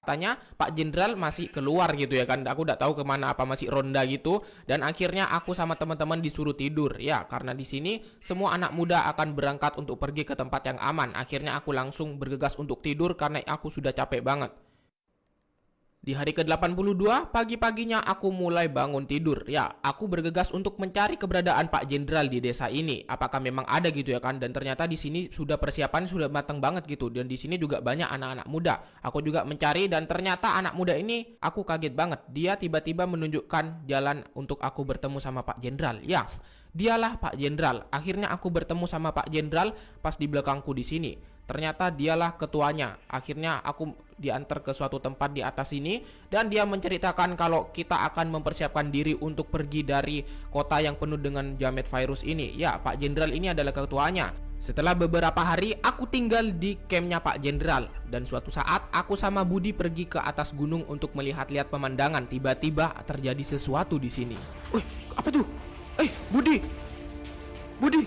Katanya Pak Jenderal masih keluar gitu ya kan. Aku udah tahu kemana, apa masih ronda gitu. Dan akhirnya aku sama teman-teman disuruh tidur. Ya, karena di sini semua anak muda akan berangkat untuk pergi ke tempat yang aman. Akhirnya aku langsung bergegas untuk tidur karena aku sudah capek banget. Di hari ke-82, pagi-paginya aku mulai bangun tidur. Ya, aku bergegas untuk mencari keberadaan Pak Jenderal di desa ini. Apakah memang ada gitu ya kan? Dan ternyata di sini sudah persiapan sudah matang banget gitu. Dan di sini juga banyak anak-anak muda. Aku juga mencari dan ternyata anak muda ini aku kaget banget. Dia tiba-tiba menunjukkan jalan untuk aku bertemu sama Pak Jenderal. Ya, dialah Pak Jenderal. Akhirnya aku bertemu sama Pak Jenderal pas di belakangku di sini. Ternyata dialah ketuanya. Akhirnya aku diantar ke suatu tempat di atas sini dan dia menceritakan kalau kita akan mempersiapkan diri untuk pergi dari kota yang penuh dengan jamet virus ini. Ya, Pak Jenderal ini adalah ketuanya. Setelah beberapa hari aku tinggal di campnya Pak Jenderal dan suatu saat aku sama Budi pergi ke atas gunung untuk melihat-lihat pemandangan. Tiba-tiba terjadi sesuatu di sini. Wih, apa tuh? Budi. Budi.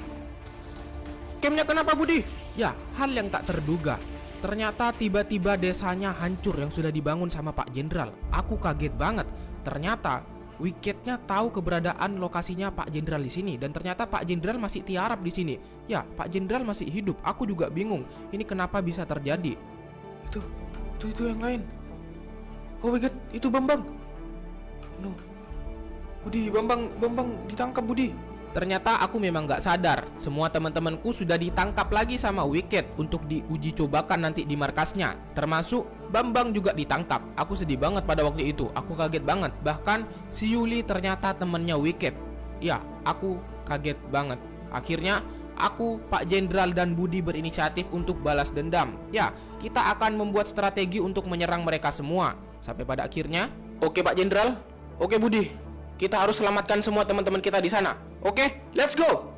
Campnya kenapa, Budi? Ya, hal yang tak terduga. Ternyata tiba-tiba desanya hancur yang sudah dibangun sama Pak Jenderal. Aku kaget banget. Ternyata Wickednya tahu keberadaan lokasinya Pak Jenderal di sini dan ternyata Pak Jenderal masih tiarap di sini. Ya, Pak Jenderal masih hidup. Aku juga bingung. Ini kenapa bisa terjadi? Itu yang lain. Oh my god, itu Bambang. No. Budi, Bambang ditangkap, Budi. Ternyata aku memang gak sadar. Semua teman-temanku sudah ditangkap lagi sama Wicked untuk diuji cobakan nanti di markasnya. Termasuk Bambang juga ditangkap. Aku sedih banget pada waktu itu. Aku kaget banget. Bahkan si Yuli ternyata temannya Wicked. Ya, aku kaget banget. Akhirnya aku, Pak Jenderal dan Budi berinisiatif untuk balas dendam. Ya, kita akan membuat strategi untuk menyerang mereka semua. Sampai pada akhirnya, oke Pak Jenderal, oke Budi, kita harus selamatkan semua teman-teman kita di sana. Oke, let's go!